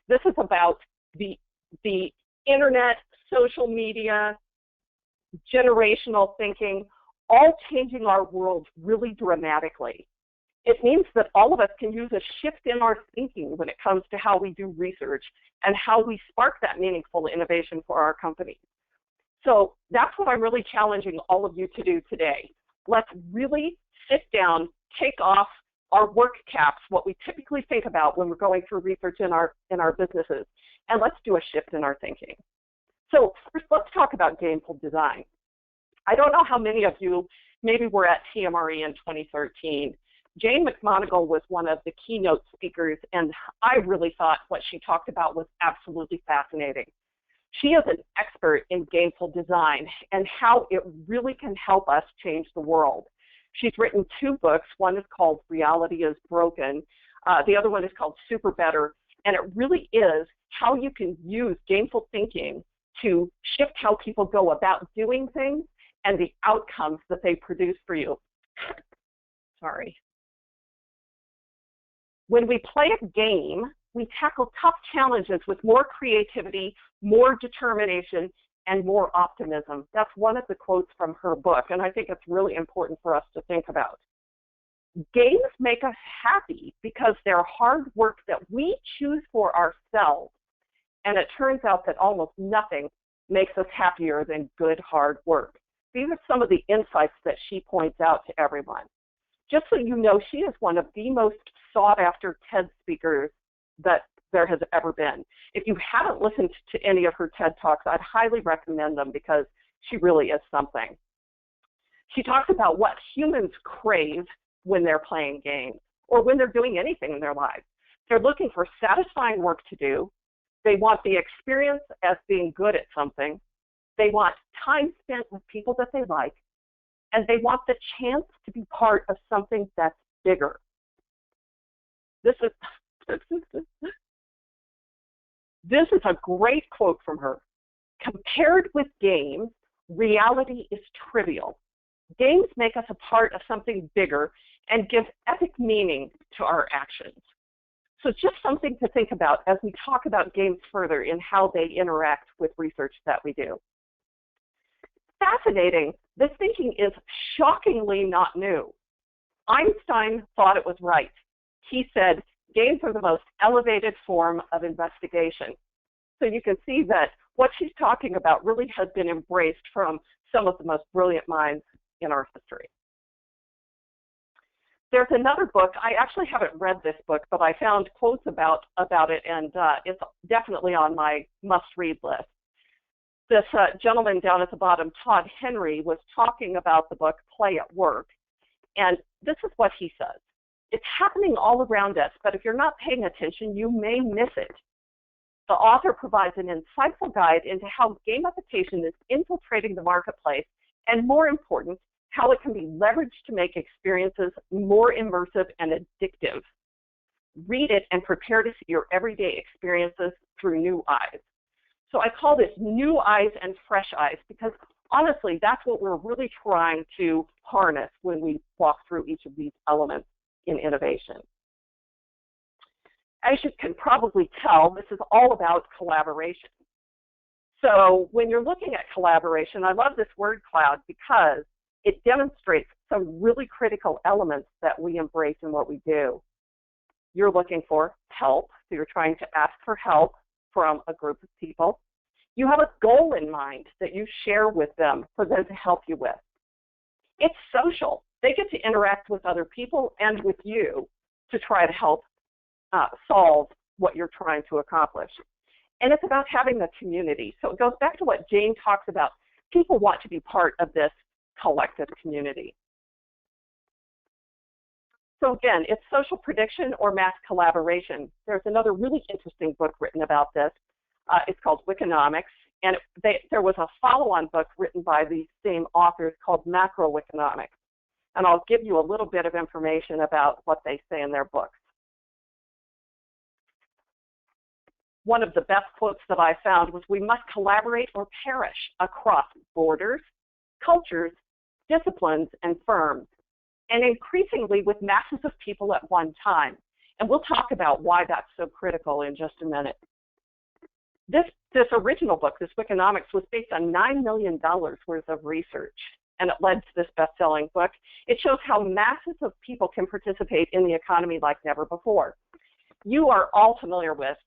This is about the internet, social media, generational thinking, all changing our world really dramatically. It means that all of us can use a shift in our thinking when it comes to how we do research and how we spark that meaningful innovation for our companies. So that's what I'm really challenging all of you to do today. Let's really sit down, take off our work caps, what we typically think about when we're going through research in our businesses, and let's do a shift in our thinking. So first, let's talk about gameful design. I don't know how many of you maybe were at TMRE in 2013. Jane McMonagle was one of the keynote speakers, and I really thought what she talked about was absolutely fascinating. She is an expert in gameful design and how it really can help us change the world. She's written 2 books. One is called Reality is Broken. The other one is called Super Better, and it really is how you can use gameful thinking to shift how people go about doing things and the outcomes that they produce for you. Sorry. When we play a game, we tackle tough challenges with more creativity, more determination, and more optimism. That's one of the quotes from her book, and I think it's really important for us to think about. Games make us happy because they're hard work that we choose for ourselves, and it turns out that almost nothing makes us happier than good hard work. These are some of the insights that she points out to everyone. Just so you know, she is one of the most sought-after TED speakers that there has ever been. If you haven't listened to any of her TED Talks, I'd highly recommend them because she really is something. She talks about what humans crave when they're playing games or when they're doing anything in their lives. They're looking for satisfying work to do. They want the experience as being good at something. They want time spent with people that they like. And they want the chance to be part of something that's bigger. This is a great quote from her. Compared with games, reality is trivial. Games make us a part of something bigger and give epic meaning to our actions. So just something to think about as we talk about games further in how they interact with research that we do. Fascinating, this thinking is shockingly not new. Einstein thought it was right. He said, games are the most elevated form of investigation. So you can see that what she's talking about really has been embraced from some of the most brilliant minds in our history. There's another book. I actually haven't read this book, but I found quotes about it, and it's definitely on my must-read list. This gentleman down at the bottom, Todd Henry, was talking about the book Play at Work, and this is what he says. It's happening all around us, but if you're not paying attention, you may miss it. The author provides an insightful guide into how gamification is infiltrating the marketplace, and more important, how it can be leveraged to make experiences more immersive and addictive. Read it and prepare to see your everyday experiences through new eyes. So I call this new eyes and fresh eyes because honestly, that's what we're really trying to harness when we walk through each of these elements in innovation. As you can probably tell, this is all about collaboration. So when you're looking at collaboration, I love this word cloud because it demonstrates some really critical elements that we embrace in what we do. You're looking for help, so you're trying to ask for help from a group of people. You have a goal in mind that you share with them for them to help you with. It's social. They get to interact with other people and with you to try to help solve what you're trying to accomplish. And it's about having a community. So it goes back to what Jane talks about. People want to be part of this collective community. So again, it's social prediction or mass collaboration. There's another really interesting book written about this. It's called Wikinomics, and there was a follow-on book written by these same authors called Macroeconomics. And I'll give you a little bit of information about what they say in their books. One of the best quotes that I found was, "We must collaborate or perish across borders, cultures, disciplines, and firms, and increasingly with masses of people at one time." And we'll talk about why that's so critical in just a minute. This original book, this Wickonomics, was based on $9 million worth of research, and it led to this best-selling book. It shows how masses of people can participate in the economy like never before. You are all familiar with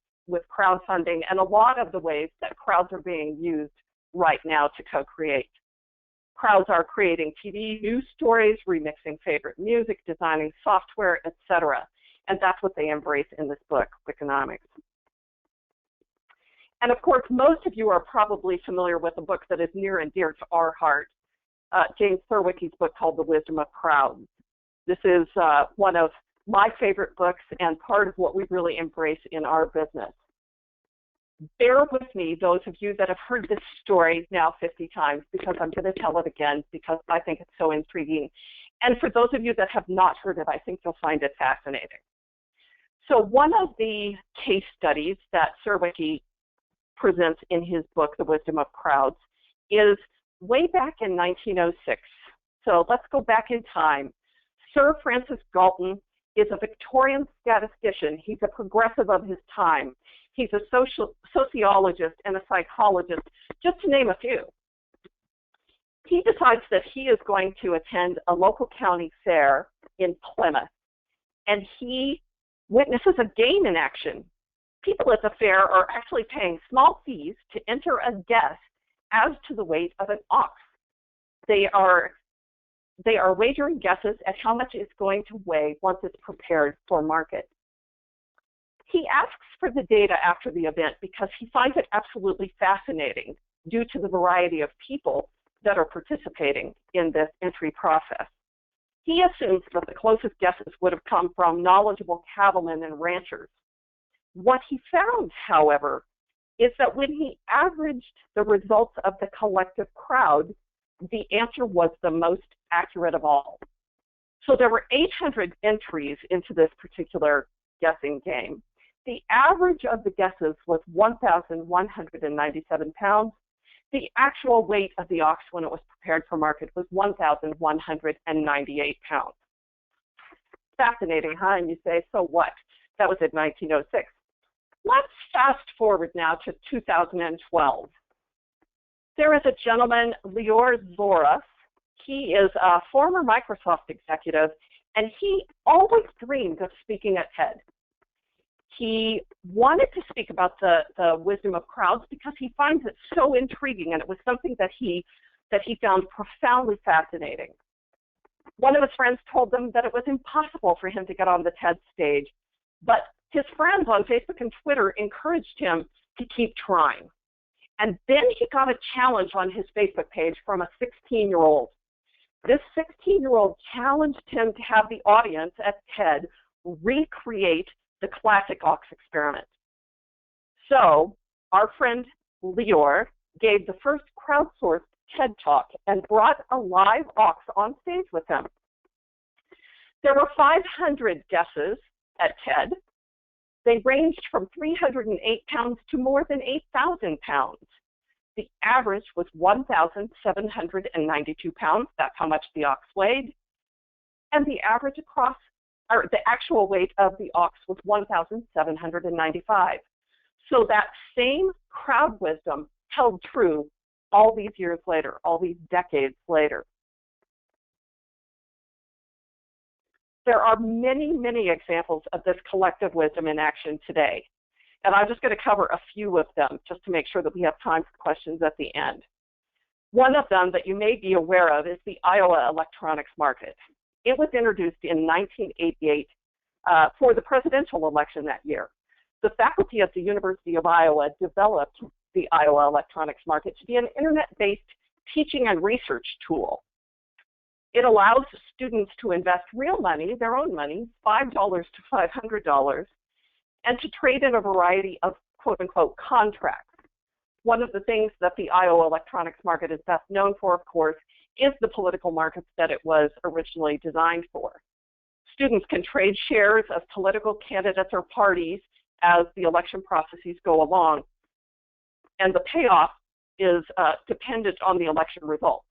crowdfunding and a lot of the ways that crowds are being used right now to co-create. Crowds are creating TV news stories, remixing favorite music, designing software, etc. And that's what they embrace in this book, Wickonomics. And of course, most of you are probably familiar with a book that is near and dear to our heart, James Surowiecki's book called The Wisdom of Crowds. This is one of my favorite books and part of what we really embrace in our business. Bear with me, those of you that have heard this story now 50 times, because I'm going to tell it again because I think it's so intriguing. And for those of you that have not heard it, I think you'll find it fascinating. So one of the case studies that Surowiecki presents in his book, The Wisdom of Crowds, is way back in 1906. So let's go back in time. Sir Francis Galton is a Victorian statistician. He's a progressive of his time. He's a sociologist and a psychologist, just to name a few. He decides that he is going to attend a local county fair in Plymouth, and he witnesses a game in action. People at the fair are actually paying small fees to enter a guess as to the weight of an ox. They are wagering guesses at how much it's going to weigh once it's prepared for market. He asks for the data after the event because he finds it absolutely fascinating due to the variety of people that are participating in this entry process. He assumes that the closest guesses would have come from knowledgeable cattlemen and ranchers. What he found, however, is that when he averaged the results of the collective crowd, the answer was the most accurate of all. So there were 800 entries into this particular guessing game. The average of the guesses was 1,197 pounds. The actual weight of the ox when it was prepared for market was 1,198 pounds. Fascinating, huh? And you say, so what? That was in 1906. Let's fast forward now to 2012. There is a gentleman, Lior Zoras. He is a former Microsoft executive, and he always dreamed of speaking at TED. He wanted to speak about the wisdom of crowds because he finds it so intriguing, and it was something that he found profoundly fascinating. One of his friends told him that it was impossible for him to get on the TED stage, but his friends on Facebook and Twitter encouraged him to keep trying. And then he got a challenge on his Facebook page from a 16-year-old. This 16-year-old challenged him to have the audience at TED recreate the classic ox experiment. So our friend Lior gave the first crowdsourced TED Talk and brought a live ox on stage with him. There were 500 guesses at TED. They ranged from 308 pounds to more than 8,000 pounds. The average was 1,792 pounds. That's how much the ox weighed. And the average the actual weight of the ox was 1,795. So that same crowd wisdom held true all these years later, all these decades later. There are many, many examples of this collective wisdom in action today. And I'm just going to cover a few of them just to make sure that we have time for questions at the end. One of them that you may be aware of is the Iowa electronics market. It was introduced in 1988 for the presidential election that year. The faculty at the University of Iowa developed the Iowa electronics market to be an internet-based teaching and research tool. It allows students to invest real money, their own money, $5 to $500, and to trade in a variety of quote-unquote contracts. One of the things that the Iowa electronics market is best known for, of course, is the political markets that it was originally designed for. Students can trade shares of political candidates or parties as the election processes go along, and the payoff is dependent on the election results.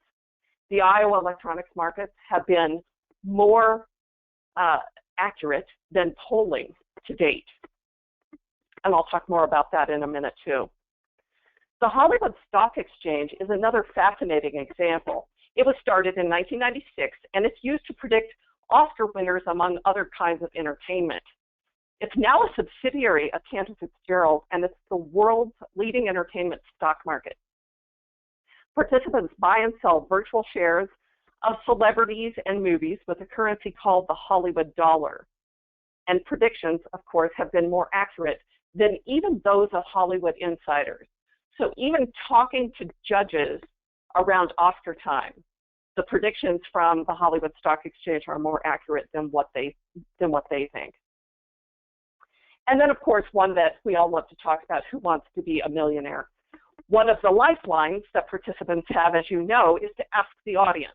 The Iowa electronics markets have been more accurate than polling to date. And I'll talk more about that in a minute too. The Hollywood Stock Exchange is another fascinating example. It was started in 1996, and it's used to predict Oscar winners among other kinds of entertainment. It's now a subsidiary of Cantor Fitzgerald, and it's the world's leading entertainment stock market. Participants buy and sell virtual shares of celebrities and movies with a currency called the Hollywood dollar. And predictions, of course, have been more accurate than even those of Hollywood insiders. So even talking to judges around Oscar time, the predictions from the Hollywood Stock Exchange are more accurate than what they think. And then, of course, one that we all love to talk about, who wants to be a millionaire? One of the lifelines that participants have, as you know, is to ask the audience.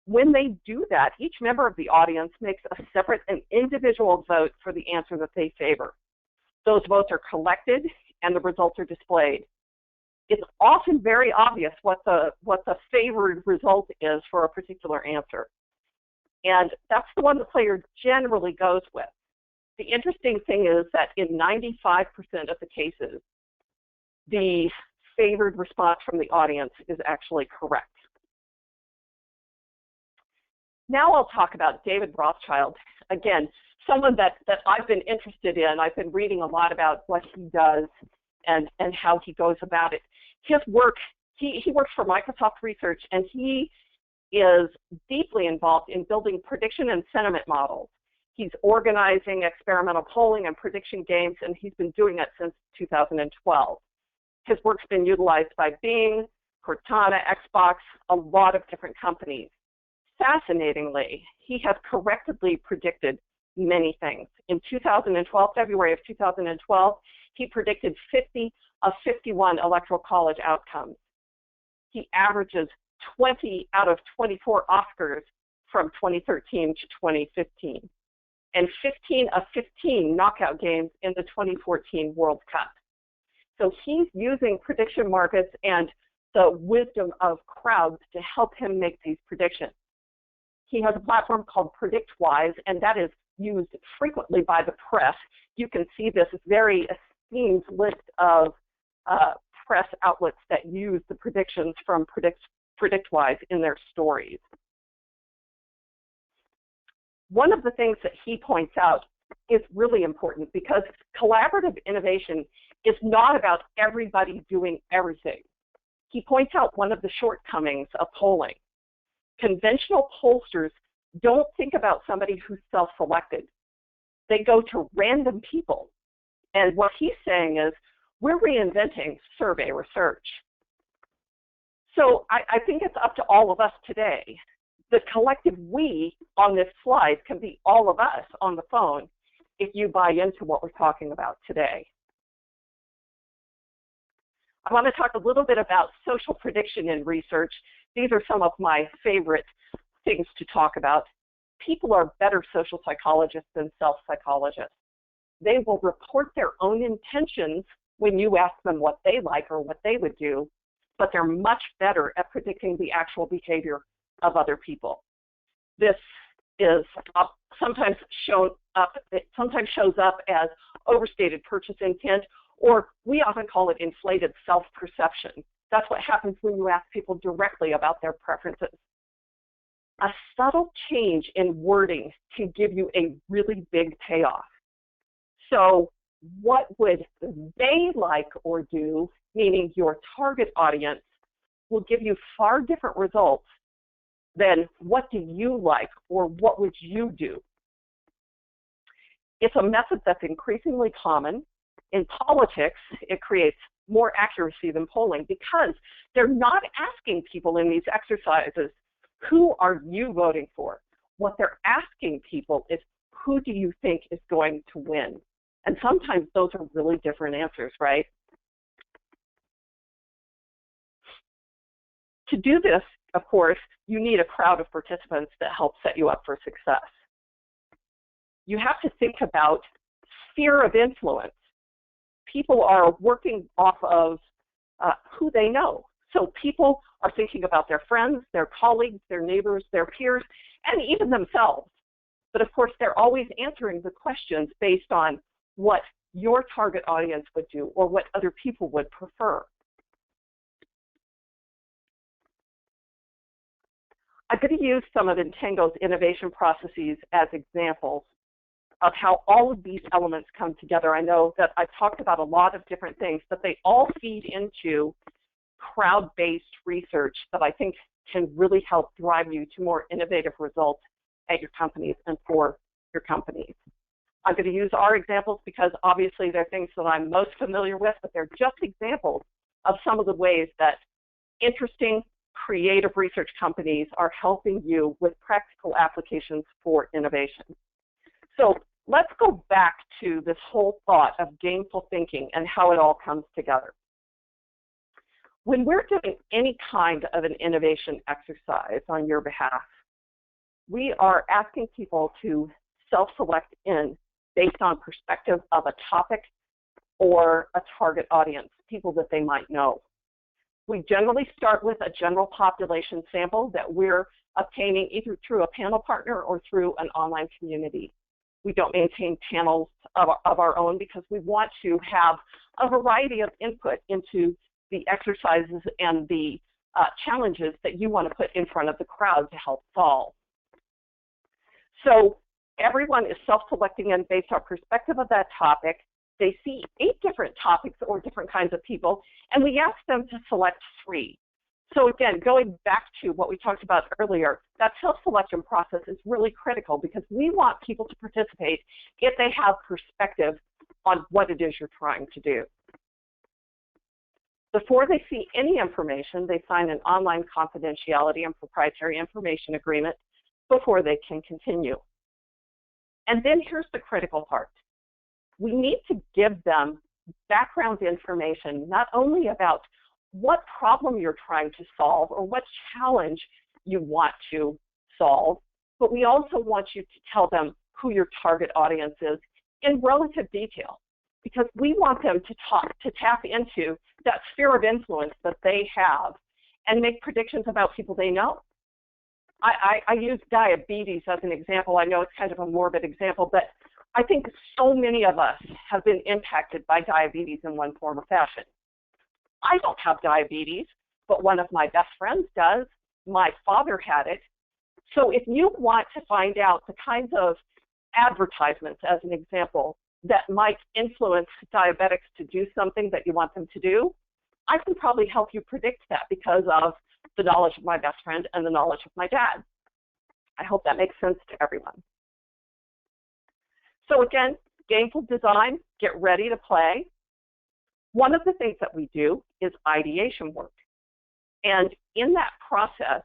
When they do that, each member of the audience makes a separate and individual vote for the answer that they favor. Those votes are collected and the results are displayed. It's often very obvious what the favored result is for a particular answer. And that's the one the player generally goes with. The interesting thing is that in 95% of the cases, the favored response from the audience is actually correct. Now I'll talk about David Rothschild. Again, someone that I've been interested in. I've been reading a lot about what he does and how he goes about it. His work, he works for Microsoft Research, and he is deeply involved in building prediction and sentiment models. He's organizing experimental polling and prediction games, and he's been doing it since 2012. His work's been utilized by Bing, Cortana, Xbox, a lot of different companies. Fascinatingly, he has correctly predicted many things. In 2012, February of 2012, he predicted 50 of 51 electoral college outcomes. He averages 20 out of 24 Oscars from 2013 to 2015, and 15 of 15 knockout games in the 2014 World Cup. So he's using prediction markets and the wisdom of crowds to help him make these predictions. He has a platform called PredictWise, and that is used frequently by the press. You can see this very esteemed list of press outlets that use the predictions from PredictWise in their stories. One of the things that he points out is really important, because collaborative innovation is not about everybody doing everything. He points out one of the shortcomings of polling. Conventional pollsters don't think about somebody who's self-selected. They go to random people. And what he's saying is, we're reinventing survey research. So I think it's up to all of us today. The collective we on this slide can be all of us on the phone if you buy into what we're talking about today. I want to talk a little bit about social prediction in research. These are some of my favorite things to talk about. People are better social psychologists than self-psychologists. They will report their own intentions when you ask them what they like or what they would do, but they're much better at predicting the actual behavior of other people. This is sometimes shows up as overstated purchase intent, or we often call it inflated self-perception. That's what happens when you ask people directly about their preferences. A subtle change in wording can give you a really big payoff. So what would they like or do, meaning your target audience, will give you far different results than what do you like or what would you do. It's a method that's increasingly common. In politics, it creates more accuracy than polling, because they're not asking people in these exercises, who are you voting for? What they're asking people is, who do you think is going to win? And sometimes those are really different answers, right? To do this, of course, you need a crowd of participants that help set you up for success. You have to think about sphere of influence. People are working off of who they know. So people are thinking about their friends, their colleagues, their neighbors, their peers, and even themselves. But of course, they're always answering the questions based on what your target audience would do or what other people would prefer. I'm going to use some of Intengo's innovation processes as examples of how all of these elements come together. I know that I've talked about a lot of different things, but they all feed into crowd-based research that I think can really help drive you to more innovative results at your companies and for your companies. I'm going to use our examples because obviously they're things that I'm most familiar with, but they're just examples of some of the ways that interesting, creative research companies are helping you with practical applications for innovation. So let's go back to this whole thought of gameful thinking and how it all comes together. When we're doing any kind of an innovation exercise on your behalf, we are asking people to self-select in based on perspective of a topic or a target audience, people that they might know. We generally start with a general population sample that we're obtaining either through a panel partner or through an online community. We don't maintain panels of our own because we want to have a variety of input into the exercises and the challenges that you want to put in front of the crowd to help solve. So everyone is self-selecting in based on perspective of that topic. They see 8 different topics or different kinds of people, and we ask them to select 3. So again, going back to what we talked about earlier, that self-selection process is really critical because we want people to participate if they have perspective on what it is you're trying to do. Before they see any information, they sign an online confidentiality and proprietary information agreement before they can continue. And then here's the critical part. We need to give them background information, not only about what problem you're trying to solve or what challenge you want to solve, but we also want you to tell them who your target audience is in relative detail, because we want them to tap into that sphere of influence that they have and make predictions about people they know. I use diabetes as an example. I know it's kind of a morbid example, but I think so many of us have been impacted by diabetes in one form or fashion. I don't have diabetes, but one of my best friends does. My father had it. So if you want to find out the kinds of advertisements, as an example, that might influence diabetics to do something that you want them to do, I can probably help you predict that because of the knowledge of my best friend and the knowledge of my dad. I hope that makes sense to everyone. So again, gameful design, get ready to play. One of the things that we do is ideation work. And in that process,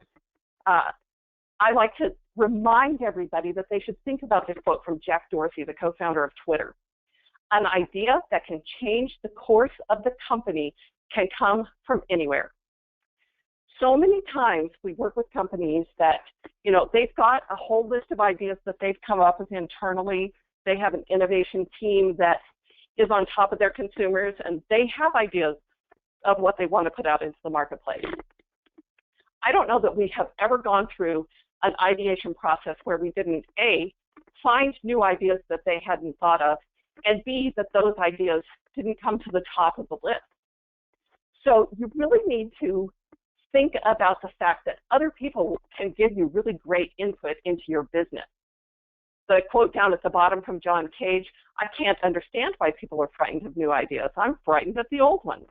I like to remind everybody that they should think about this quote from Jack Dorsey, the co-founder of Twitter. An idea that can change the course of the company can come from anywhere. So many times we work with companies that, they've got a whole list of ideas that they've come up with internally. They have an innovation team that is on top of their consumers, and they have ideas of what they want to put out into the marketplace. I don't know that we have ever gone through an ideation process where we didn't, A, find new ideas that they hadn't thought of, and B, that those ideas didn't come to the top of the list. So you really need to think about the fact that other people can give you really great input into your business. The quote down at the bottom from John Cage, I can't understand why people are frightened of new ideas. I'm frightened of the old ones.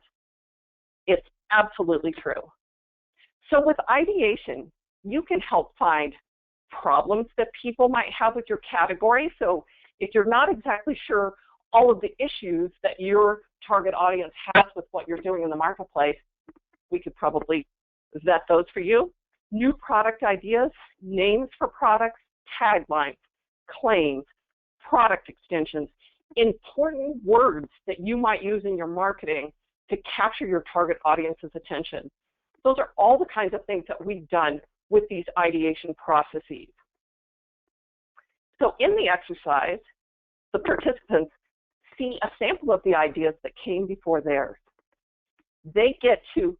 It's absolutely true. So with ideation, you can help find problems that people might have with your category. So if you're not exactly sure all of the issues that your target audience has with what you're doing in the marketplace, we could probably vet those for you. New product ideas, names for products, taglines, claims, product extensions, important words that you might use in your marketing to capture your target audience's attention. Those are all the kinds of things that we've done with these ideation processes. So in the exercise, the participants see a sample of the ideas that came before theirs. They get to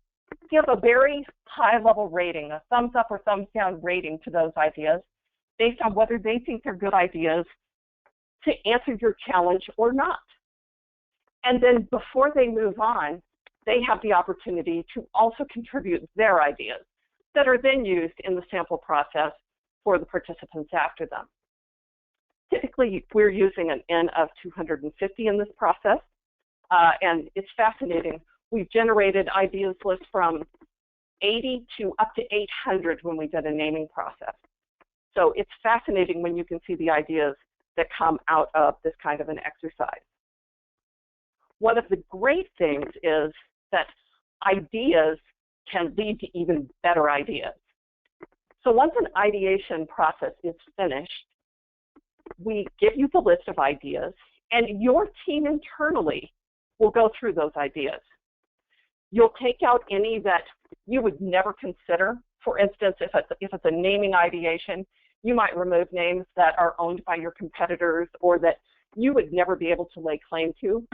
give a very high-level rating, a thumbs up or thumbs down rating to those ideas based on whether they think they're good ideas to answer your challenge or not. And then before they move on, they have the opportunity to also contribute their ideas. that are then used in the sample process for the participants after them. Typically, we're using an N of 250 in this process, and it's fascinating. We've generated ideas lists from 80 to up to 800 when we did a naming process. So it's fascinating when you can see the ideas that come out of this kind of an exercise. One of the great things is that ideas can lead to even better ideas. So once an ideation process is finished, we give you the list of ideas, and your team internally will go through those ideas. You'll take out any that you would never consider. For instance, if it's a naming ideation, you might remove names that are owned by your competitors or that you would never be able to lay claim to.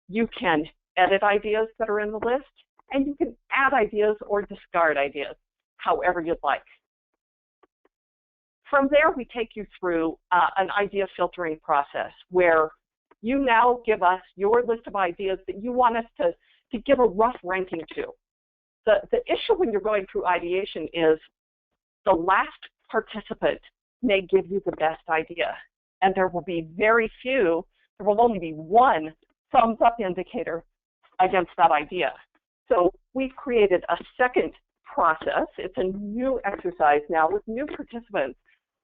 You can edit ideas that are in the list, and you can add ideas or discard ideas, however you'd like. From there, we take you through an idea filtering process where you now give us your list of ideas that you want us to give a rough ranking to. The issue when you're going through ideation is the last participant may give you the best idea, and there will be very few, there will only be one thumbs up indicator against that idea. So we've created a second process. It's a new exercise now with new participants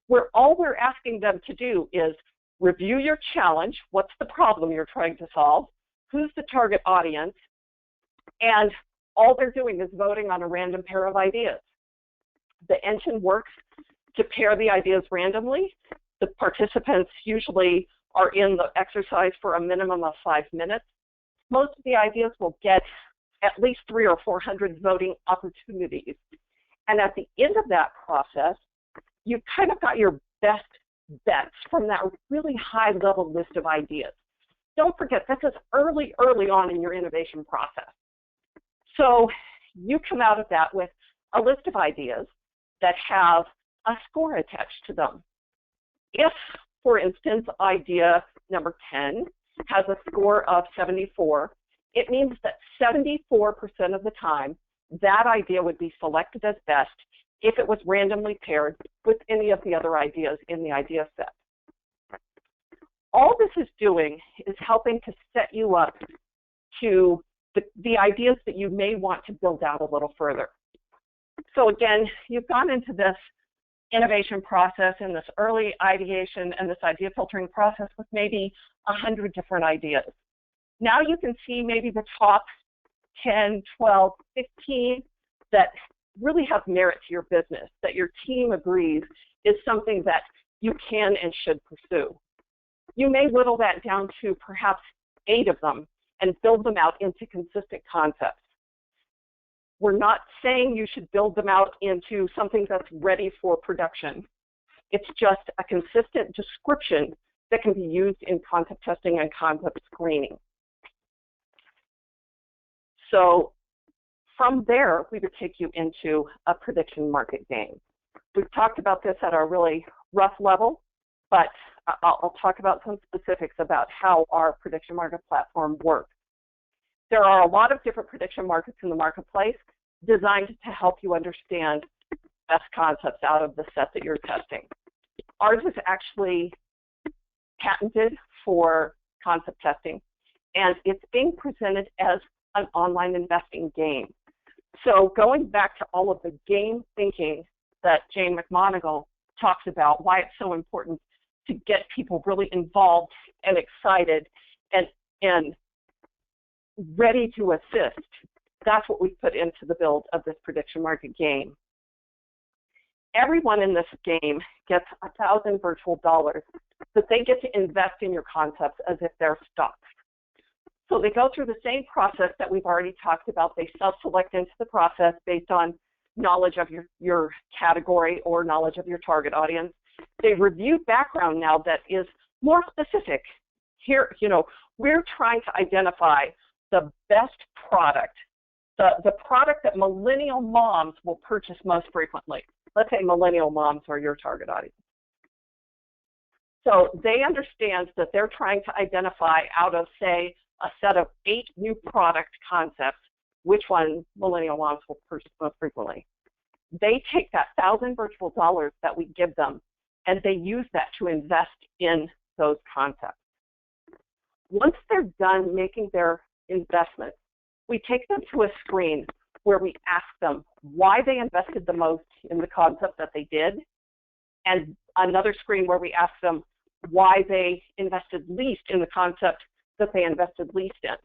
where all we're asking them to do is review your challenge, what's the problem you're trying to solve, who's the target audience, and all they're doing is voting on a random pair of ideas. The engine works to pair the ideas randomly. The participants usually are in the exercise for a minimum of 5 minutes. Most of the ideas will get at least 300 or 400 voting opportunities. And at the end of that process, you've kind of got your best bets from that really high-level list of ideas. Don't forget, this is early on in your innovation process. So you come out of that with a list of ideas that have a score attached to them. If, for instance, idea number 10 has a score of 74, it means that 74% of the time, that idea would be selected as best if it was randomly paired with any of the other ideas in the idea set. All this is doing is helping to set you up to the ideas that you may want to build out a little further. So again, you've gone into this innovation process and this early ideation and this idea filtering process with maybe 100 different ideas. Now you can see maybe the top 10, 12, 15 that really have merit to your business, that your team agrees is something that you can and should pursue. You may whittle that down to perhaps 8 of them and build them out into consistent concepts. We're not saying you should build them out into something that's ready for production. It's just a consistent description that can be used in concept testing and concept screening. So from there, we would take you into a prediction market game. We've talked about this at a really rough level, but I'll talk about some specifics about how our prediction market platform works. There are a lot of different prediction markets in the marketplace designed to help you understand best concepts out of the set that you're testing. Ours is actually patented for concept testing, and it's being presented as an online investing game. So going back to all of the game thinking that Jane McMonigal talks about, why it's so important to get people really involved and excited and ready to assist, that's what we put into the build of this prediction market game. Everyone in this game gets 1,000 virtual dollars that they get to invest in your concepts as if they're stocks. So they go through the same process that we've already talked about. They self-select into the process based on knowledge of your category or knowledge of your target audience. They review background now that is more specific. Here, we're trying to identify the best product, the product that millennial moms will purchase most frequently. Let's say millennial moms are your target audience. So they understand that they're trying to identify out of, say, a set of 8 new product concepts, which one millennial moms will purchase most frequently. They take that 1,000 virtual dollars that we give them, and they use that to invest in those concepts. Once they're done making their investment, we take them to a screen where we ask them why they invested the most in the concept that they did, and another screen where we ask them why they invested least in the concept that they invested least in.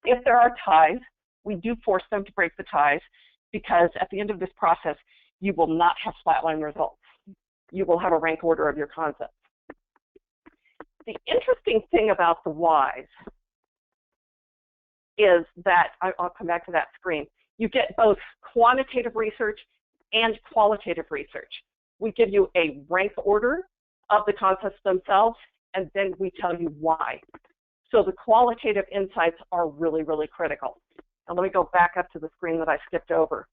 If there are ties, we do force them to break the ties, because at the end of this process, you will not have flatline results. You will have a rank order of your concepts. The interesting thing about the whys is that, I'll come back to that screen, you get both quantitative research and qualitative research. We give you a rank order of the concepts themselves, and then we tell you why. So the qualitative insights are really, really critical. And let me go back up to the screen that I skipped over.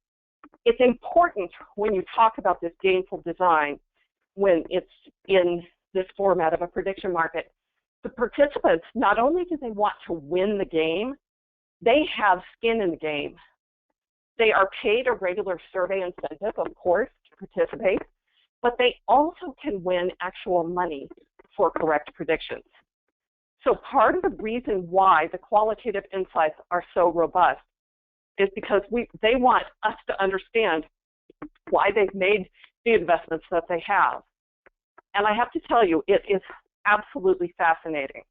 It's important when you talk about this gameful design, when it's in this format of a prediction market, the participants, not only do they want to win the game, they have skin in the game. They are paid a regular survey incentive, of course, to participate, but they also can win actual money for correct predictions. So part of the reason why the qualitative insights are so robust is because they want us to understand why they've made the investments that they have. And I have to tell you, it is absolutely fascinating.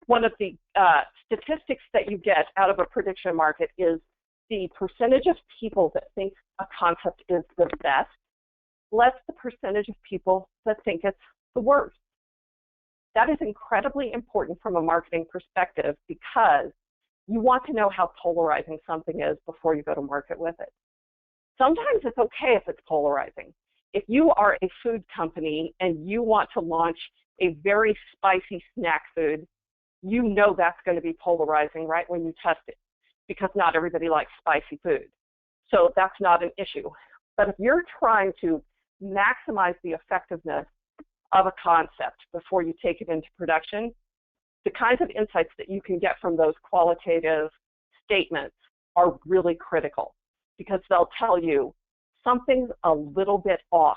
One of the statistics that you get out of a prediction market is the percentage of people that think a concept is the best, less the percentage of people that think it's the worst. That is incredibly important from a marketing perspective, because you want to know how polarizing something is before you go to market with it. Sometimes it's okay if it's polarizing. If you are a food company and you want to launch a very spicy snack food, you know that's going to be polarizing right when you test it, because not everybody likes spicy food. So that's not an issue. But if you're trying to maximize the effectiveness of a concept before you take it into production, the kinds of insights that you can get from those qualitative statements are really critical, because they'll tell you something's a little bit off.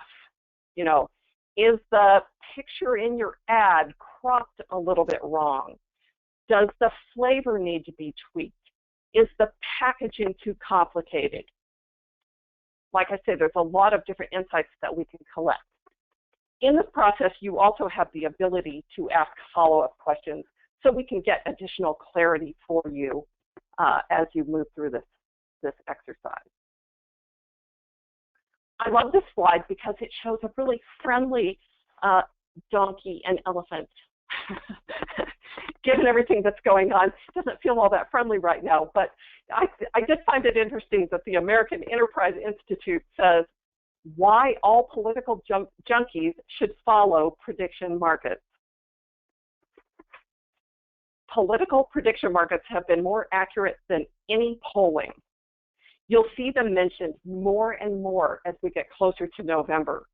You know, is the picture in your ad cropped a little bit wrong? Does the flavor need to be tweaked? Is the packaging too complicated? Like I said, there's a lot of different insights that we can collect. In this process, you also have the ability to ask follow-up questions, so we can get additional clarity for you as you move through this exercise. I love this slide because it shows a really friendly donkey and elephant. Given everything that's going on, it doesn't feel all that friendly right now, but I did find it interesting that the American Enterprise Institute says why all political junkies should follow prediction markets. Political prediction markets have been more accurate than any polling. You'll see them mentioned more and more as we get closer to November.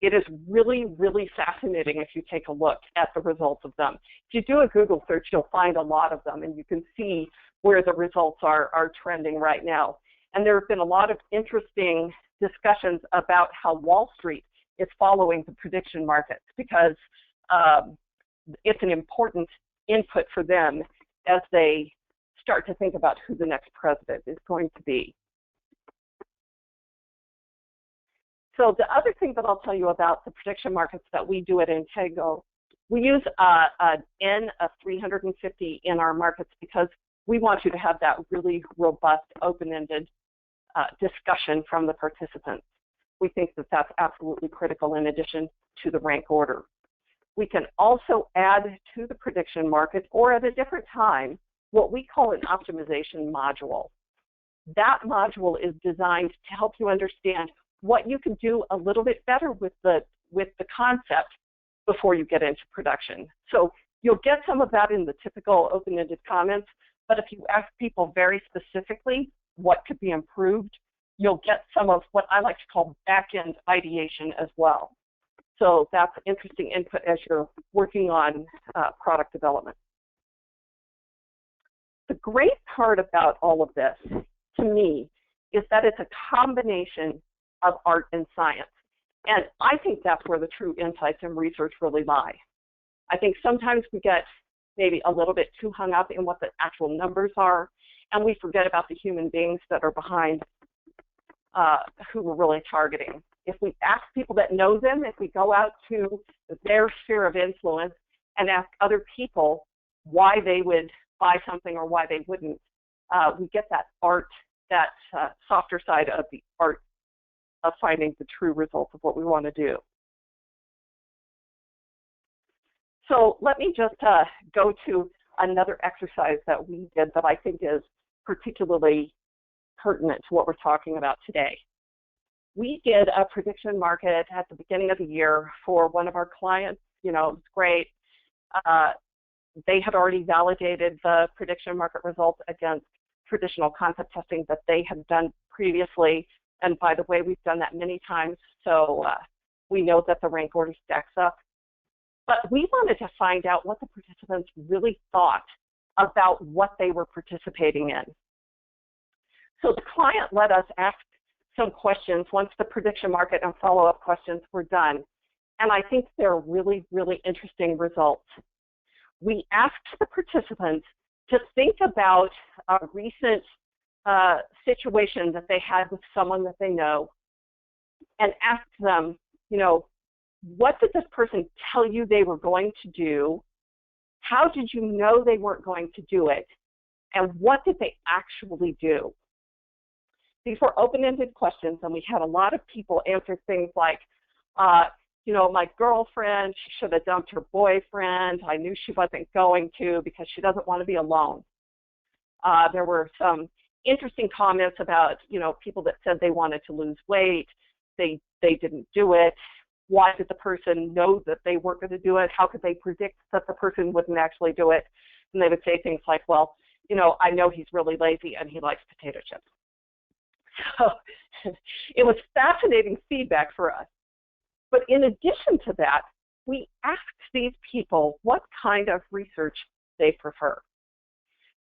It is really, really fascinating if you take a look at the results of them. If you do a Google search, you'll find a lot of them, and you can see where the results are trending right now. And there have been a lot of interesting discussions about how Wall Street is following the prediction markets, because it's an important input for them as they start to think about who the next president is going to be. So the other thing that I'll tell you about the prediction markets that we do at Intego, we use an N of 350 in our markets because we want you to have that really robust, open-ended discussion from the participants. We think that that's absolutely critical in addition to the rank order. We can also add to the prediction market, or at a different time, what we call an optimization module. That module is designed to help you understand what you can do a little bit better with the concept before you get into production. So you'll get some of that in the typical open-ended comments, but if you ask people very specifically what could be improved, you'll get some of what I like to call back-end ideation as well. So that's interesting input as you're working on product development. The great part about all of this, to me, is that it's a combination of art and science. And I think that's where the true insights in research really lie. I think sometimes we get maybe a little bit too hung up in what the actual numbers are, and we forget about the human beings that are behind who we're really targeting. If we ask people that know them, if we go out to their sphere of influence and ask other people why they would buy something or why they wouldn't, we get that art, that softer side of the art of finding the true results of what we want to do. So let me just go to another exercise that we did that I think is particularly pertinent to what we're talking about today. We did a prediction market at the beginning of the year for one of our clients. You know, it was great. They had already validated the prediction market results against traditional concept testing that they had done previously. And by the way, we've done that many times, so we know that the rank order stacks up. But we wanted to find out what the participants really thought about what they were participating in. So the client let us ask some questions once the prediction market and follow-up questions were done. And I think they're really, really interesting results. We asked the participants to think about a recent situation that they had with someone that they know and asked them, you know, what did this person tell you they were going to do? How did you know they weren't going to do it? And what did they actually do? These were open-ended questions, and we had a lot of people answer things like, you know, my girlfriend, she should have dumped her boyfriend. I knew she wasn't going to because she doesn't want to be alone. There were some interesting comments about, you know, people that said they wanted to lose weight. They didn't do it. Why did the person know that they weren't going to do it? How could they predict that the person wouldn't actually do it? And they would say things like, well, you know, I know he's really lazy and he likes potato chips. So it was fascinating feedback for us. But in addition to that, we asked these people what kind of research they prefer.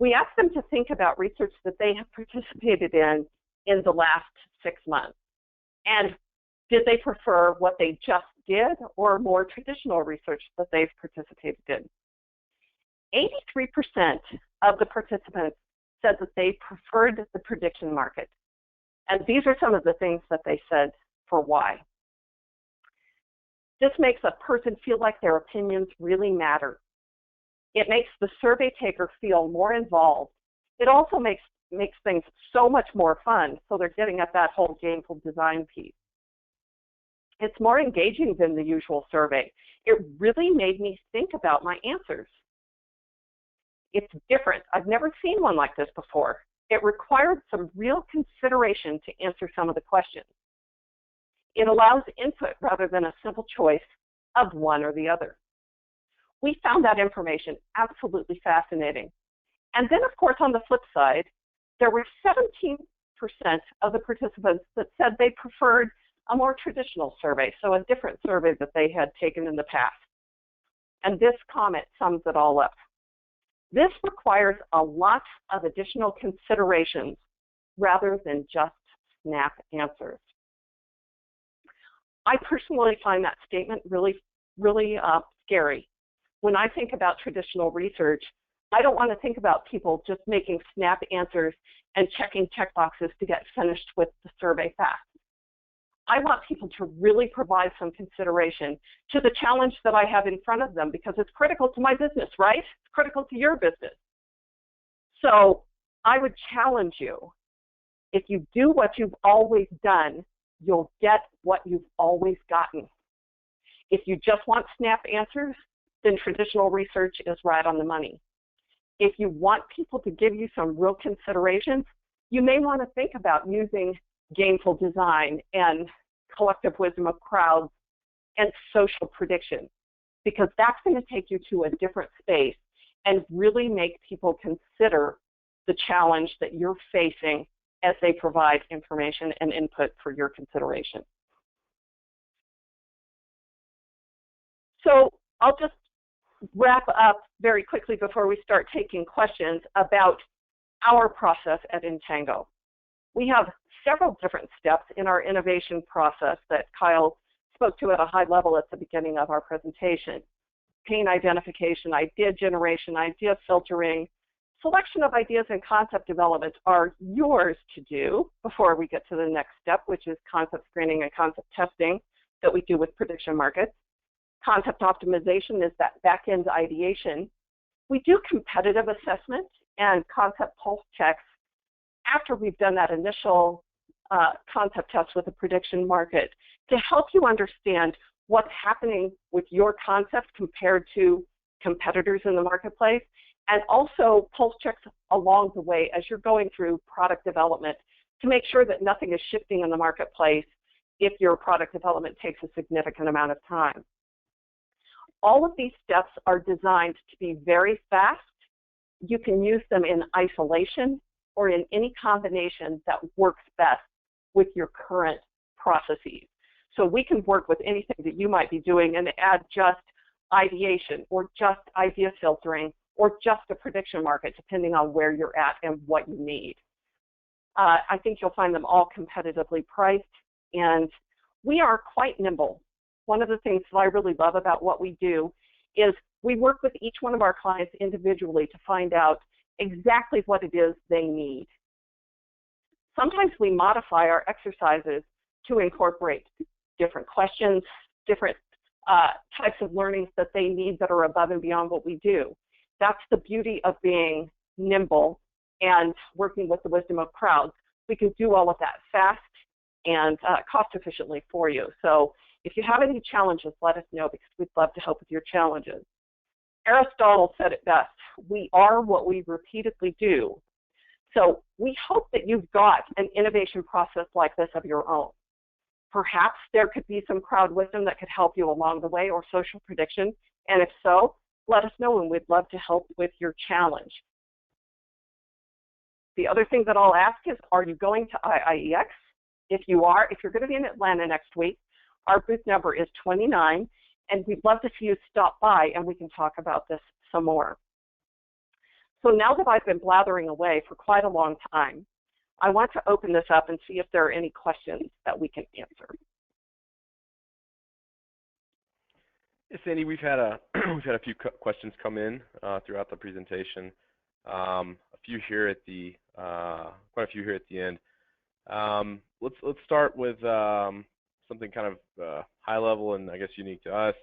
We asked them to think about research that they have participated in the last 6 months. And did they prefer what they just did or more traditional research that they've participated in? 83% of the participants said that they preferred the prediction market. And these are some of the things that they said for why. This makes a person feel like their opinions really matter. It makes the survey taker feel more involved. It also makes things so much more fun, so they're getting at that whole gameful design piece. It's more engaging than the usual survey. It really made me think about my answers. It's different. I've never seen one like this before. It required some real consideration to answer some of the questions. It allows input rather than a simple choice of one or the other. We found that information absolutely fascinating. And then, of course, on the flip side, there were 17% of the participants that said they preferred a more traditional survey, so a different survey that they had taken in the past. And this comment sums it all up. This requires a lot of additional considerations rather than just snap answers. I personally find that statement really scary. When I think about traditional research, I don't want to think about people just making snap answers and checking checkboxes to get finished with the survey fast. I want people to really provide some consideration to the challenge that I have in front of them because it's critical to my business, right? It's critical to your business. So I would challenge you, if you do what you've always done, you'll get what you've always gotten. If you just want snap answers, then traditional research is right on the money. If you want people to give you some real considerations, you may want to think about using gameful design and collective wisdom of crowds and social prediction, because that's going to take you to a different space and really make people consider the challenge that you're facing as they provide information and input for your consideration. So I'll just wrap up very quickly before we start taking questions about our process at Intango. We have several different steps in our innovation process that Kyle spoke to at a high level at the beginning of our presentation. Pain identification, idea generation, idea filtering, selection of ideas and concept development are yours to do before we get to the next step, which is concept screening and concept testing that we do with prediction markets. Concept optimization is that back-end ideation. We do competitive assessment and concept pulse checks after we've done that initial concept test with a prediction market to help you understand what's happening with your concept compared to competitors in the marketplace, and also pulse checks along the way as you're going through product development to make sure that nothing is shifting in the marketplace if your product development takes a significant amount of time. All of these steps are designed to be very fast. You can use them in isolation or in any combination that works best with your current processes. So we can work with anything that you might be doing and add just ideation or just idea filtering or just a prediction market, depending on where you're at and what you need. I think you'll find them all competitively priced, and we are quite nimble. One of the things that I really love about what we do is we work with each one of our clients individually to find out exactly what it is they need. Sometimes we modify our exercises to incorporate different questions, different types of learnings that they need that are above and beyond what we do. That's the beauty of being nimble and working with the wisdom of crowds. We can do all of that fast and cost efficiently for you. So if you have any challenges, let us know, because we'd love to help with your challenges. Aristotle said it best: we are what we repeatedly do. So we hope that you've got an innovation process like this of your own. Perhaps there could be some crowd wisdom that could help you along the way, or social prediction, and if so, let us know and we'd love to help with your challenge. The other thing that I'll ask is, are you going to IIEX? If you are, if you're going to be in Atlanta next week, our booth number is 29, and we'd love to see you stop by and we can talk about this some more. So now that I've been blathering away for quite a long time, I want to open this up and see if there are any questions that we can answer. Yes, Sandy, we've had a few questions come in throughout the presentation. Quite a few here at the end. Let's start with something kind of high level and I guess unique to us.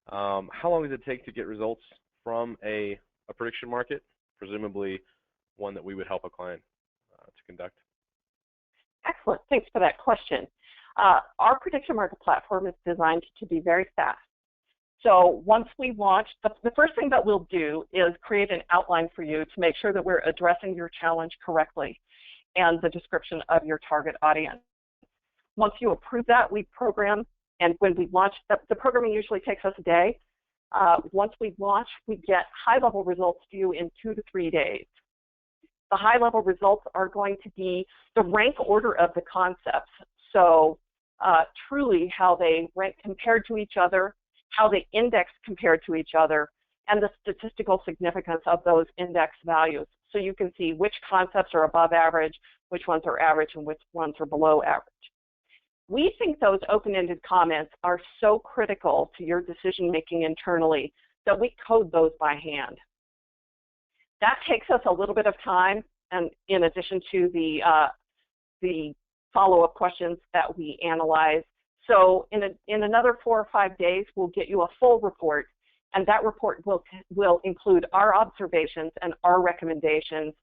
How long does it take to get results from a prediction market? Presumably one that we would help a client to conduct. Excellent. Thanks for that question. Our prediction market platform is designed to be very fast. So once we launch, the first thing that we'll do is create an outline for you to make sure that we're addressing your challenge correctly and the description of your target audience. Once you approve that, we program, and when we launch, the programming usually takes us a day. Once we launch, we get high-level results to you in 2 to 3 days. The high-level results are going to be the rank order of the concepts. So truly how they rank compared to each other, how they index compared to each other, and the statistical significance of those index values. So you can see which concepts are above average, which ones are average, and which ones are below average. We think those open-ended comments are so critical to your decision-making internally that we code those by hand. That takes us a little bit of time, and in addition to the follow-up questions that we analyze. So in another 4 or 5 days, we'll get you a full report, and that report will include our observations and our recommendations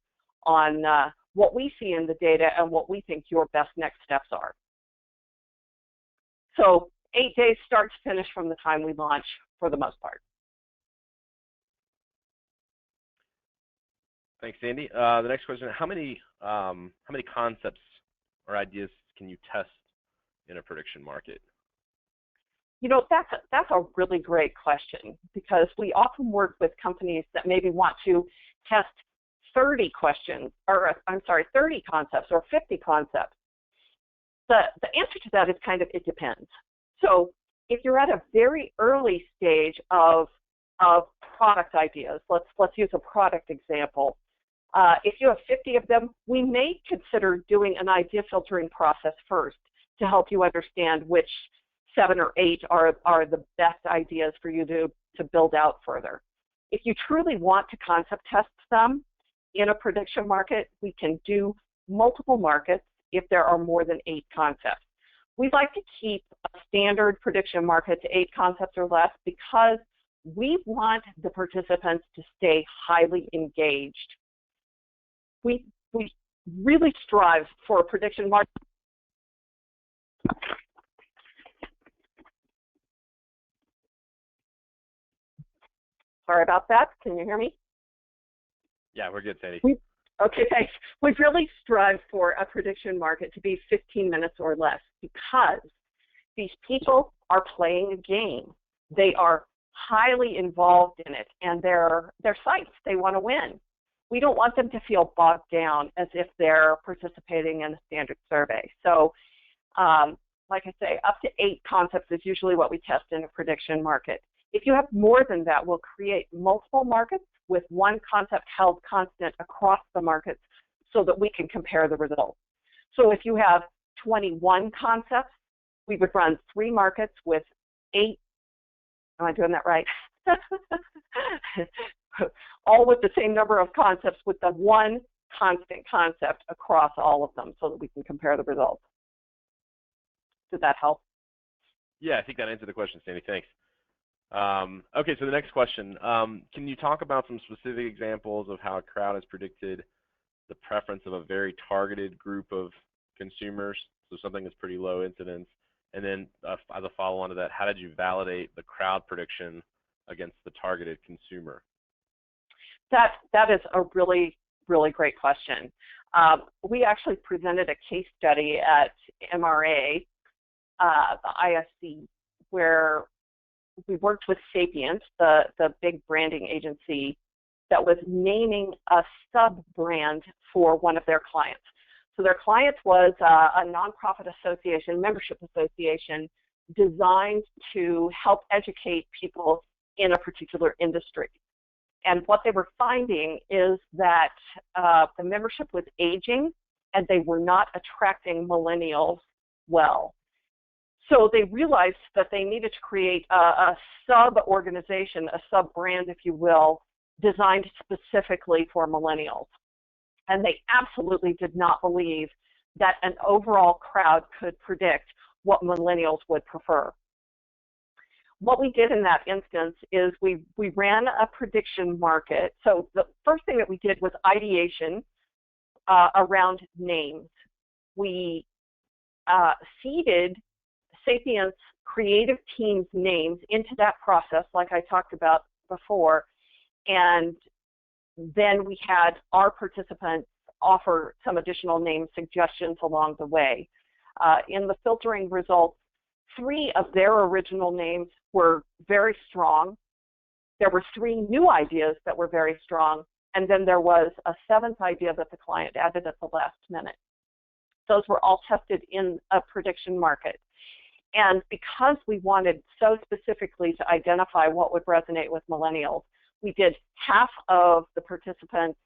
on what we see in the data and what we think your best next steps are. So 8 days start to finish from the time we launch for the most part. Thanks, Sandy. The next question: how many concepts or ideas can you test in a prediction market? You know, that's a really great question, because we often work with companies that maybe want to test 30 questions, or I'm sorry, 30 concepts or 50 concepts. The answer to that is kind of, it depends. So if you're at a very early stage of product ideas, let's use a product example. If you have 50 of them, we may consider doing an idea filtering process first to help you understand which 7 or 8 are the best ideas for you to build out further. If you truly want to concept test them in a prediction market, we can do multiple markets if there are more than 8 concepts. We like to keep a standard prediction market to 8 concepts or less because we want the participants to stay highly engaged. We really strive for a prediction market. Sorry about that. Can you hear me? Yeah, we're good, Sandy. Okay, thanks. We really strive for a prediction market to be 15 minutes or less because these people are playing a game. They are highly involved in it, and they're psyched. They want to win. We don't want them to feel bogged down as if they're participating in a standard survey. So, like I say, up to 8 concepts is usually what we test in a prediction market. If you have more than that, we'll create multiple markets with one concept held constant across the markets so that we can compare the results. So if you have 21 concepts, we would run 3 markets with 8, am I doing that right? All with the same number of concepts with the one constant concept across all of them so that we can compare the results. Did that help? Yeah, I think that answered the question, Sandy. Thanks. Okay, so the next question. Can you talk about some specific examples of how a crowd has predicted the preference of a very targeted group of consumers, so something that's pretty low incidence? And then as a follow-on to that, how did you validate the crowd prediction against the targeted consumer? That is a really, really great question. We actually presented a case study at MRA, the ISC, where we worked with Sapient, the big branding agency that was naming a sub-brand for one of their clients. So their client was a nonprofit association, membership association, designed to help educate people in a particular industry. And what they were finding is that the membership was aging and they were not attracting millennials well. So they realized that they needed to create a sub-organization, a sub-brand, if you will, designed specifically for millennials. And they absolutely did not believe that an overall crowd could predict what millennials would prefer. What we did in that instance is we ran a prediction market. So the first thing that we did was ideation around names. We seeded Sapient's creative team's names into that process, like I talked about before, and then we had our participants offer some additional name suggestions along the way. In the filtering results, 3 of their original names were very strong. There were 3 new ideas that were very strong, and then there was a 7th idea that the client added at the last minute. Those were all tested in a prediction market. And because we wanted so specifically to identify what would resonate with millennials, we did half of the participants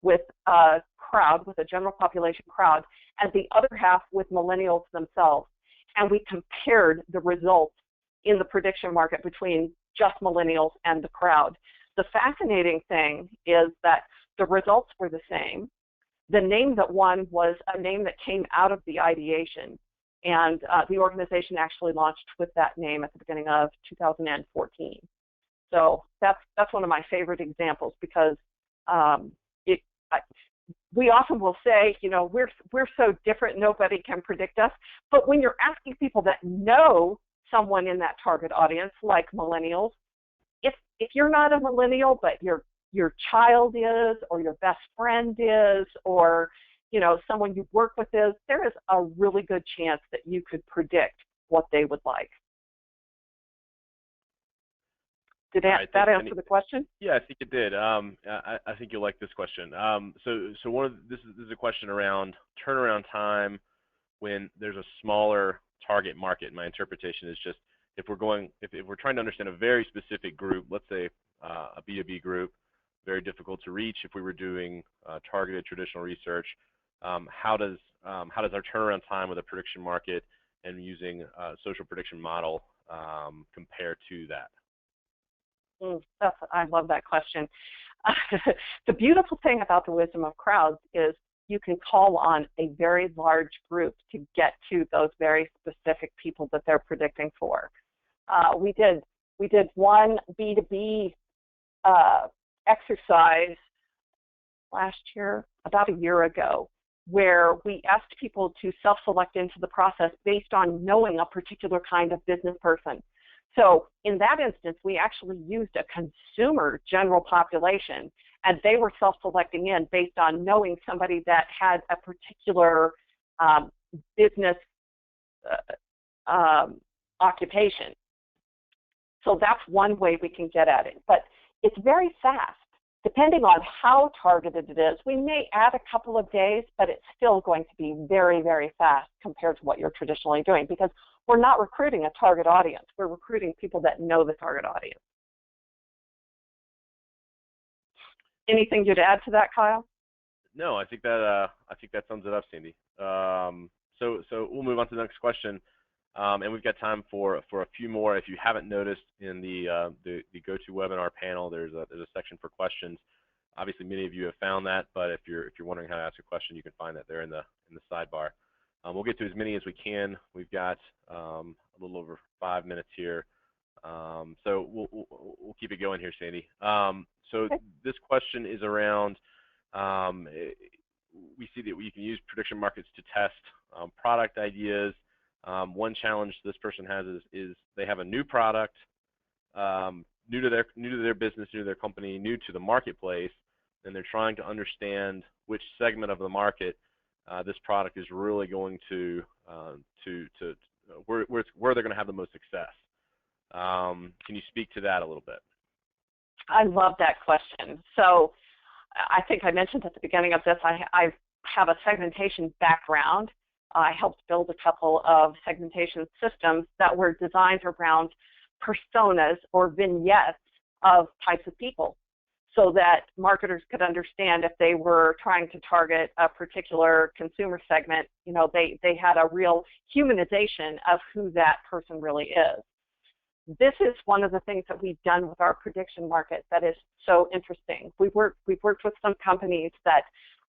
with a crowd, with a general population crowd, and the other half with millennials themselves. And we compared the results in the prediction market between just millennials and the crowd. The fascinating thing is that the results were the same. The name that won was a name that came out of the ideation. And the organization actually launched with that name at the beginning of 2014. So that's one of my favorite examples because we often will say, you know, we're so different, nobody can predict us. But when you're asking people that know someone in that target audience, like millennials, if you're not a millennial, but your child is, or your best friend is, or you know, someone you work with is, there is a really good chance that you could predict what they would like. Did that answer the question? Yeah, I think it did. I think you'll like this question. So this is a question around turnaround time when there's a smaller target market. My interpretation is just if we're trying to understand a very specific group, let's say a B2B group very difficult to reach if we were doing targeted traditional research. How does our turnaround time with a prediction market and using a social prediction model compare to that? I love that question. The beautiful thing about the wisdom of crowds is you can call on a very large group to get to those very specific people that they're predicting for. We did one B2B exercise last year, about a year ago, where we asked people to self-select into the process based on knowing a particular kind of business person. So in that instance, we actually used a consumer general population, and they were self-selecting in based on knowing somebody that had a particular business occupation. So that's one way we can get at it, but it's very fast. Depending on how targeted it is, we may add a couple of days, but it's still going to be very, very fast compared to what you're traditionally doing, because we're not recruiting a target audience. We're recruiting people that know the target audience. Anything you'd add to that, Kyle? No, I think that sums it up, Sandy. So we'll move on to the next question, and we've got time for a few more. If you haven't noticed in the GoToWebinar panel, there's a section for questions. Obviously, many of you have found that, but if you're wondering how to ask a question, you can find that there in the sidebar. We'll get to as many as we can. We've got a little over 5 minutes here, so we'll keep it going here, Sandy. So okay. This question is around. We see that we can use prediction markets to test product ideas. One challenge this person has is they have a new product, new to their business, new to their company, new to the marketplace, and they're trying to understand which segment of the market this product is really going to where they're going to have the most success. Can you speak to that a little bit? I love that question. So I think I mentioned at the beginning of this, I have a segmentation background. I helped build a couple of segmentation systems that were designed around personas or vignettes of types of people, so that marketers could understand if they were trying to target a particular consumer segment, you know, they had a real humanization of who that person really is. This is one of the things that we've done with our prediction market that is so interesting. We've worked with some companies that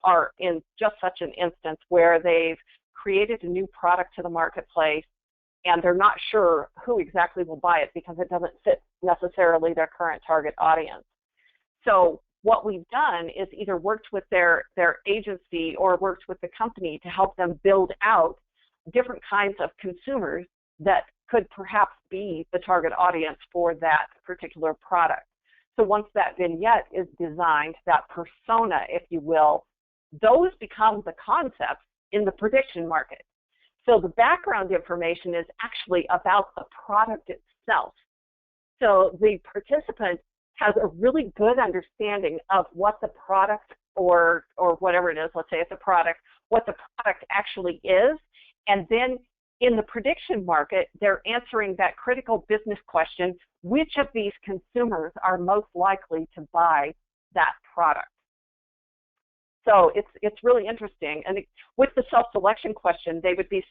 are in just such an instance where they've created a new product to the marketplace and they're not sure who exactly will buy it because it doesn't fit necessarily their current target audience. So what we've done is either worked with their agency or worked with the company to help them build out different kinds of consumers that could perhaps be the target audience for that particular product. So once that vignette is designed, that persona, if you will, those become the concepts in the prediction market. So the background information is actually about the product itself. So the participant has a really good understanding of what the product or whatever it is, let's say it's a product, what the product actually is, and then in the prediction market, they're answering that critical business question, which of these consumers are most likely to buy that product? So it's really interesting. And with the self-selection question, they would be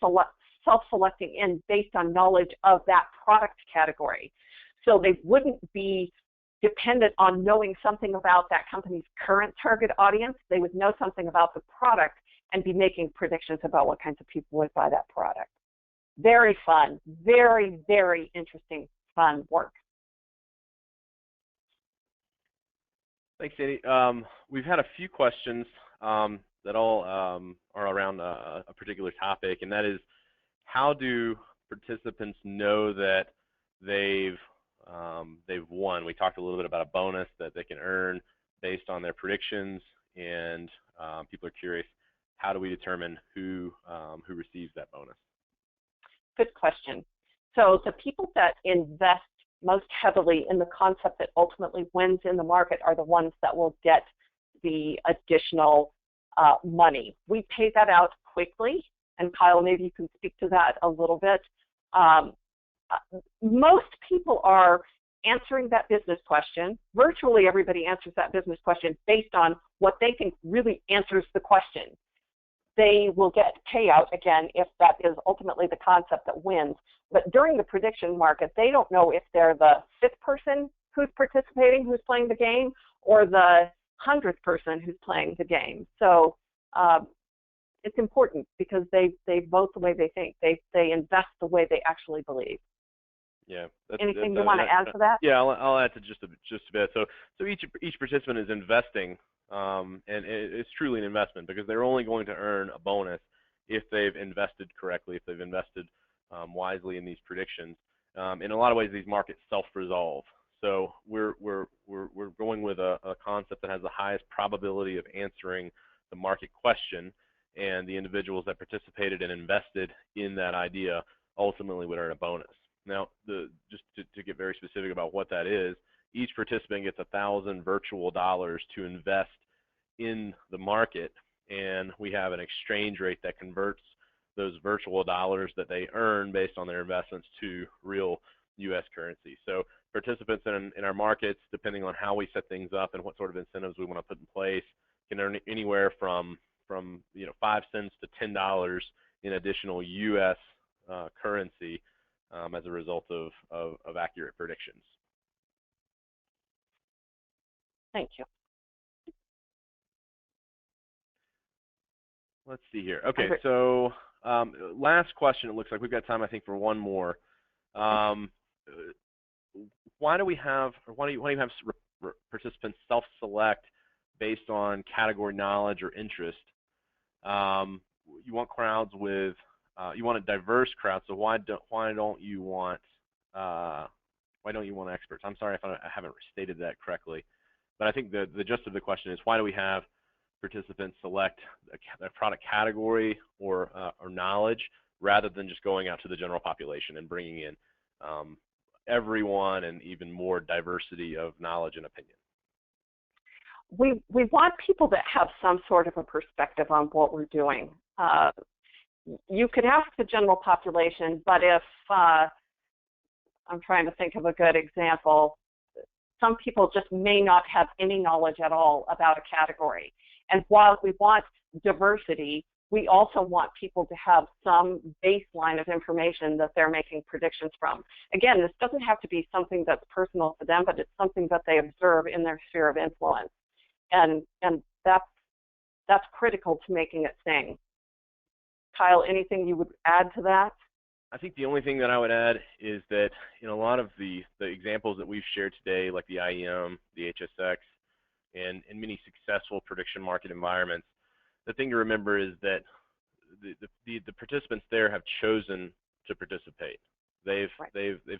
self-selecting in based on knowledge of that product category. So they wouldn't be dependent on knowing something about that company's current target audience. They would know something about the product and be making predictions about what kinds of people would buy that product. Very fun, very, very interesting, fun work. Thanks, Sandy. We've had a few questions that all are around a particular topic, and that is, how do participants know that they've won? We talked a little bit about a bonus that they can earn based on their predictions, and people are curious, how do we determine who receives that bonus? Good question. So the people that invest most heavily in the concept that ultimately wins in the market are the ones that will get the additional money. We pay that out quickly, and Kyle, maybe you can speak to that a little bit. Most people are answering that business question. Virtually everybody answers that business question based on what they think really answers the question. They will get payout, again, if that is ultimately the concept that wins. But during the prediction market, they don't know if they're the 5th person who's participating, who's playing the game, or the 100th person who's playing the game. So it's important because they vote the way they think. They invest the way they actually believe. Yeah. Anything you want to add to that? Yeah, I'll add to just a bit. So each participant is investing, and it's truly an investment because they're only going to earn a bonus if they've invested correctly, if they've invested wisely in these predictions. In a lot of ways, these markets self-resolve. So we're going with a concept that has the highest probability of answering the market question, and the individuals that participated and invested in that idea ultimately would earn a bonus. Now, just to get very specific about what that is, each participant gets 1,000 virtual dollars to invest in the market, and we have an exchange rate that converts those virtual dollars that they earn based on their investments to real U.S. currency. So participants in our markets, depending on how we set things up and what sort of incentives we want to put in place, can earn anywhere from 5 cents to $10 in additional U.S. currency as a result of accurate predictions. Thank you. Let's see here. Okay, so last question. It looks like we've got time, I think, for one more. Why do you have participants self-select based on category knowledge or interest? You want crowds with you want a diverse crowd, so why don't you want experts? I'm sorry if I haven't stated that correctly, but I think the gist of the question is, why do we have participants select a product category or knowledge rather than just going out to the general population and bringing in everyone and even more diversity of knowledge and opinion? We want people that have some sort of a perspective on what we're doing. You could ask the general population, but if I'm trying to think of a good example, some people just may not have any knowledge at all about a category. And while we want diversity, we also want people to have some baseline of information that they're making predictions from. Again, this doesn't have to be something that's personal to them, but it's something that they observe in their sphere of influence. And that's critical to making it sing. Kyle, anything you would add to that? I think the only thing that I would add is that in a lot of the examples that we've shared today, like the IEM, the HSX, and in many successful prediction market environments, the thing to remember is that the participants there have chosen to participate. They've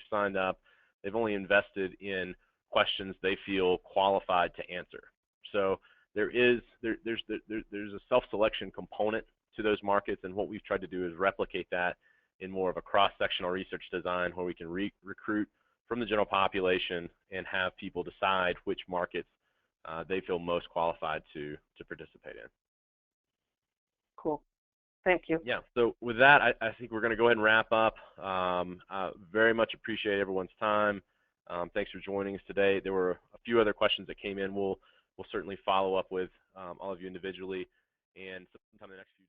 signed up. They've only invested in questions they feel qualified to answer. So there's a self-selection component to those markets, and what we've tried to do is replicate that in more of a cross-sectional research design where we can recruit from the general population and have people decide which markets they feel most qualified to participate in. Cool. Thank you. Yeah, so with that, I think we're going to go ahead and wrap up. I very much appreciate everyone's time. Thanks for joining us today. There were a few other questions that came in. We'll certainly follow up with all of you individually, and sometime in the next few days.